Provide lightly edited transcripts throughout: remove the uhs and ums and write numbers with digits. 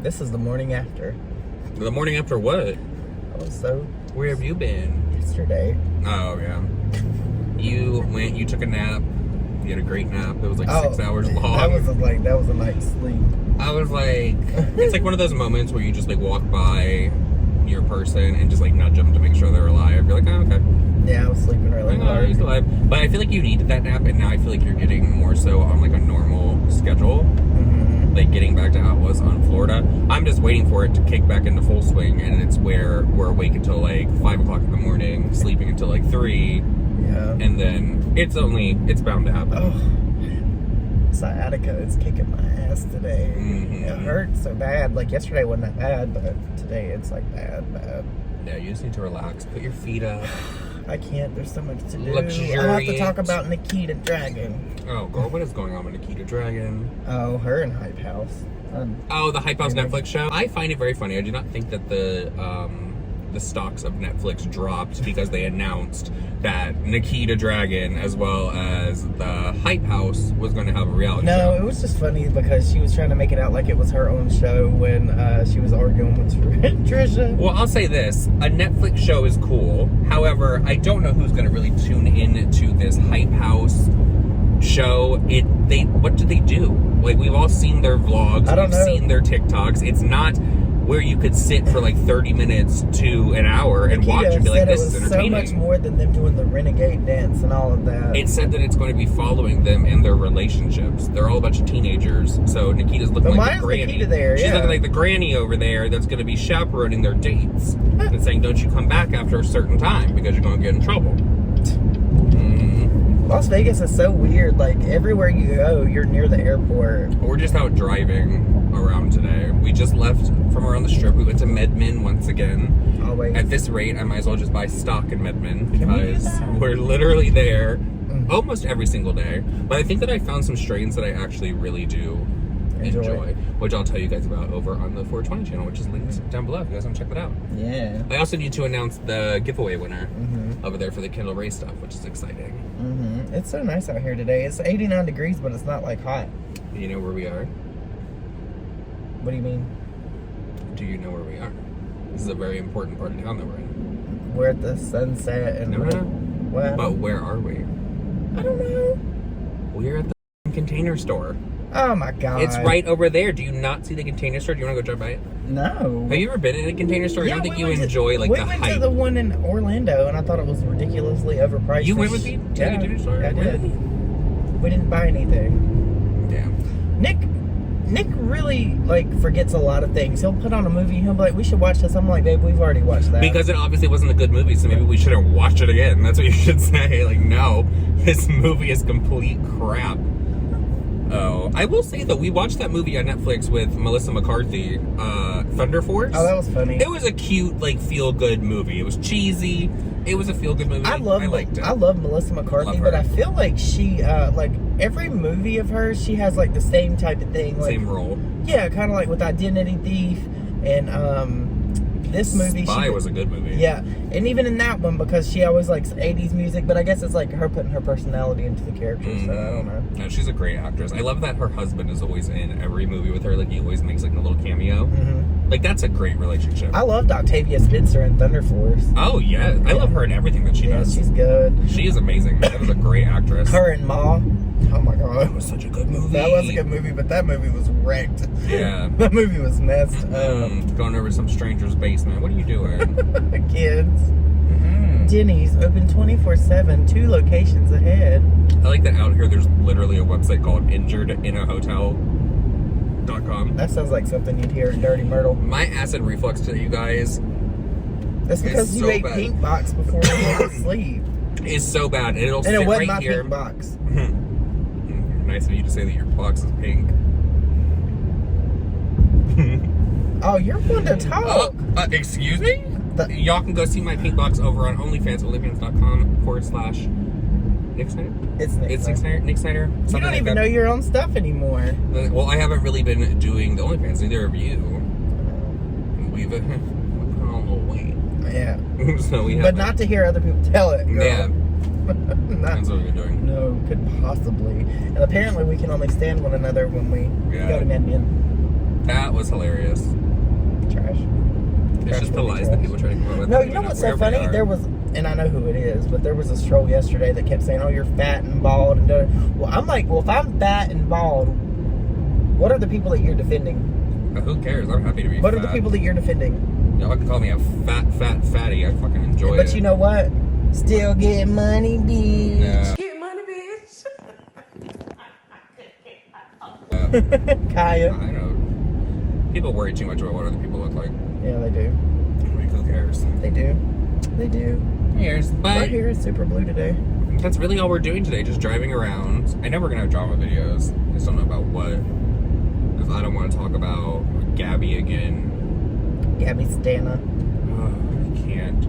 This is the morning after. The morning after what? Where have you been? Yesterday. Oh, yeah. You took a nap. You had a great nap. It was like 6 hours long. That was a night's sleep. I was like, it's like one of those moments where you just like walk by your person and just like nudge them to make sure they're alive. You're like, oh, okay. Yeah, I was sleeping really hard. He's alive. But I feel like you needed that nap, and now I feel like you're getting more so on like a normal schedule. Mm-hmm. Like getting back to how it was on Florida. I'm just waiting for it to kick back into full swing, and it's where we're awake until like 5 o'clock in the morning, sleeping until like 3. Yeah. And then it's bound to happen. Oh, sciatica is kicking my ass today. Mm-hmm. It hurts so bad. Like yesterday wasn't that bad, but today it's like bad. Yeah, you just need to relax. Put your feet up. I can't. There's so much to do. Luxuriate. I have to talk about Nikita Dragon. Oh, girl, what is going on with Nikita Dragon? Oh, her and Hype House. The Hype House Netflix show. I find it very funny. I do not think that the stocks of Netflix dropped because they announced that Nikita Dragon as well as the Hype House was going to have a reality show. No, it was just funny because she was trying to make it out like it was her own show when she was arguing with Trisha. Well, I'll say this. A Netflix show is cool. However, I don't know who's going to really tune in to this Hype House show. What do they do? Like, we've all seen their vlogs. We've seen their TikToks. It's not where you could sit for like 30 minutes to an hour and watch and be like, this is entertaining. So much more than them doing the renegade dance and all of that. It said that it's going to be following them in their relationships. They're all a bunch of teenagers. So Nikita's looking like the granny. Nikita there? She's looking like the granny over there that's going to be chaperoning their dates and saying, don't you come back after a certain time because you're going to get in trouble. Las Vegas is so weird. Like, everywhere you go, you're near the airport. We're just out driving around today. We just left from around the strip. We went to Medman once again. Always. At this rate, I might as well just buy stock in Medman because we're literally there almost every single day. But I think that I found some strains that I actually really do enjoy, which I'll tell you guys about over on the 420 channel, which is linked down below if you guys want to check that out. Yeah. I also need to announce the giveaway winner over there for the Kindle Race stuff, which is exciting. It's so nice out here today. It's 89 degrees, but it's not like hot. You know where we are? What do you mean? Do you know where we are? This is a very important part of town that we're in. We're at the Sunset and... No. What? But where are we? I don't know. We're at the Container Store. Oh my god. It's right over there. Do you not see the Container Store? Do you want to go drive by it? No. Have you ever been in a Container Store? Yeah, I don't think you enjoy like the hype. We went to the one in Orlando and I thought it was ridiculously overpriced. You went with me to the Container Store? Yeah, I did. Really? We didn't buy anything. Damn. Nick really like forgets a lot of things. He'll put on a movie and he'll be like, we should watch this. I'm like, babe, we've already watched that. Because it obviously wasn't a good movie, so maybe we shouldn't watch it again. That's what you should say. Like, no, this movie is complete crap. Oh, I will say though, we watched that movie on Netflix with Melissa McCarthy, Thunder Force. Oh, that was funny. It was a cute, like, feel-good movie. It was cheesy. It was a feel-good movie. I liked it. I love Melissa McCarthy, but I feel like she, like, every movie of hers, she has, like, the same type of thing. Like, same role. Yeah, kind of like with Identity Thief and, this movie. Spy was a good movie. Yeah, and even in that one, because she always likes 80s music, but I guess it's like her putting her personality into the character, so I don't know. No, she's a great actress. I love that her husband is always in every movie with her. Like, he always makes like a little cameo. Like, that's a great relationship. I loved Octavia Spencer in Thunder Force. Oh, yeah. I love her in everything that she does. She's good. She is amazing. That was a great actress. Her and Ma. Oh my god. That was such a good movie. That was a good movie, but that movie was wrecked. Yeah. That movie was messed up. Going over some stranger's basement. What are you doing? Kids. Denny's open 24/7, 2 locations ahead. I like that out here there's literally a website called injuredinahotel.com. That sounds like something you'd hear at Dirty Myrtle. My acid reflux today, you guys. That's because you ate Pink Box before you went to sleep. It's so bad. It'll and sit it wasn't right my here. Pink Box. Nice of you to say that your box is pink. Oh, you're one to talk. Excuse me? Y'all can go see my pink box over on OnlyFans, onlyfans.com/Nick Snyder. It's Nick Snyder. Nick Snyder. You don't even know your own stuff anymore. Well, I haven't really been doing the OnlyFans, neither have you. We've put on a little weight. Yeah. So we have. But not to hear other people tell it. Girl. Yeah. That's what we're doing. No, couldn't possibly. And apparently we can only stand one another when we go to Medman. That was hilarious. Trash. It's just the lies that people try to come up with. No, you know what's so funny? There was, and I know who it is, but there was a troll yesterday that kept saying, "Oh, you're fat and bald." And well, I'm like, well, if I'm fat and bald, what are the people that you're defending? Who cares? I'm happy to be What fat. are the people that you're defending? Y'all can call me a fatty. I fucking enjoy it. But you know what? Still get money, bitch. Yeah. Get money, bitch. Kaya. I know. People worry too much about what other people look like. Yeah, they do. Like, who cares? They do. They do. Who cares? My But hair is super blue today. that's really all we're doing today. Just driving around. I know we're gonna have drama videos. I just don't know about what. Because I don't want to talk about Gabbie again. Gabby Stana. I can't.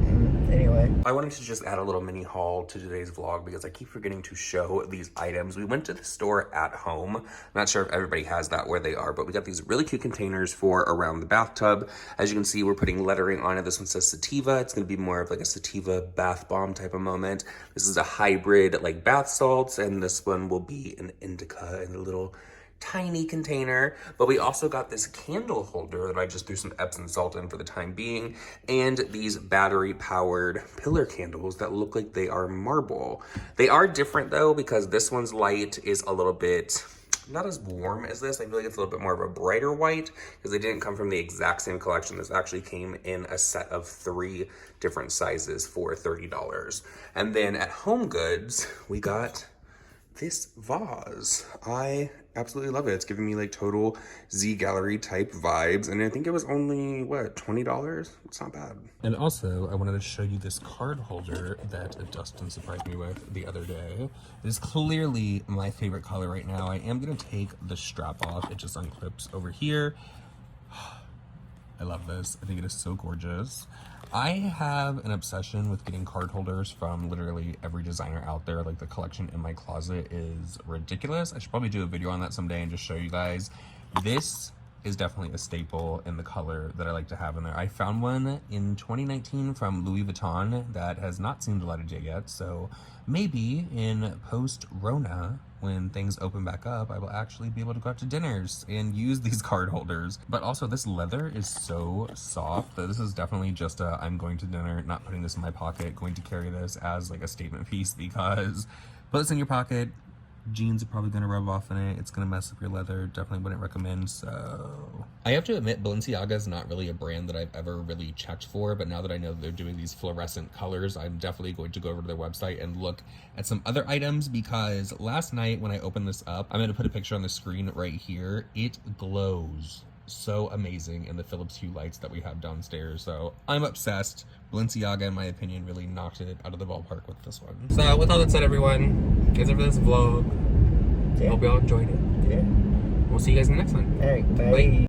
Anyway. I wanted to just add a little mini haul to today's vlog because I keep forgetting to show these items. We went to the store at home. I'm not sure if everybody has that where they are, but we got these really cute containers for around the bathtub. As you can see, we're putting lettering on it. This one says sativa. It's going to be more of like a sativa bath bomb type of moment. This is a hybrid like bath salts, and this one will be an indica in a little tiny container. But we also got this candle holder that I just threw some Epsom salt in for the time being, and these battery powered pillar candles that look like they are marble. They are different though, because this one's light is a little bit not as warm as this. I feel like it's a little bit more of a brighter white because they didn't come from the exact same collection. This actually came in a set of 3 different sizes for $30. And then at Home Goods, we got this vase. I absolutely love it. It's giving me like total Z Gallery type vibes, and I think it was only what, $20? It's not bad. And also I wanted to show you this card holder that Dustin surprised me with the other day. It is clearly my favorite color right now. I am gonna take the strap off. It just unclips over here. I love this. I think it is so gorgeous. I have an obsession with getting card holders from literally every designer out there. Like, the collection in my closet is ridiculous. I should probably do a video on that someday and just show you guys. This is definitely a staple in the color that I like to have in there. I found one in 2019 from Louis Vuitton that has not seen the light of day yet. So maybe in post-Rona, when things open back up, I will actually be able to go out to dinners and use these card holders. But also, this leather is so soft that this is definitely just a, I'm going to dinner, not putting this in my pocket, going to carry this as like a statement piece, because put this in your pocket, jeans are probably gonna rub off in it. It's gonna mess up your leather. Definitely wouldn't recommend. So I have to admit, Balenciaga is not really a brand that I've ever really checked for, but now that I know that they're doing these fluorescent colors, I'm definitely going to go over to their website and look at some other items, because last night when I opened this up, I'm gonna put a picture on the screen right here. It glows so amazing in the Philips Hue lights that we have downstairs. So I'm obsessed. Balenciaga, in my opinion, really knocked it out of the ballpark with this one. So with all that said, everyone, that's it for this vlog. Yeah. Hope y'all enjoyed it. Yeah. We'll see you guys in the next one. All right, bye. Bye.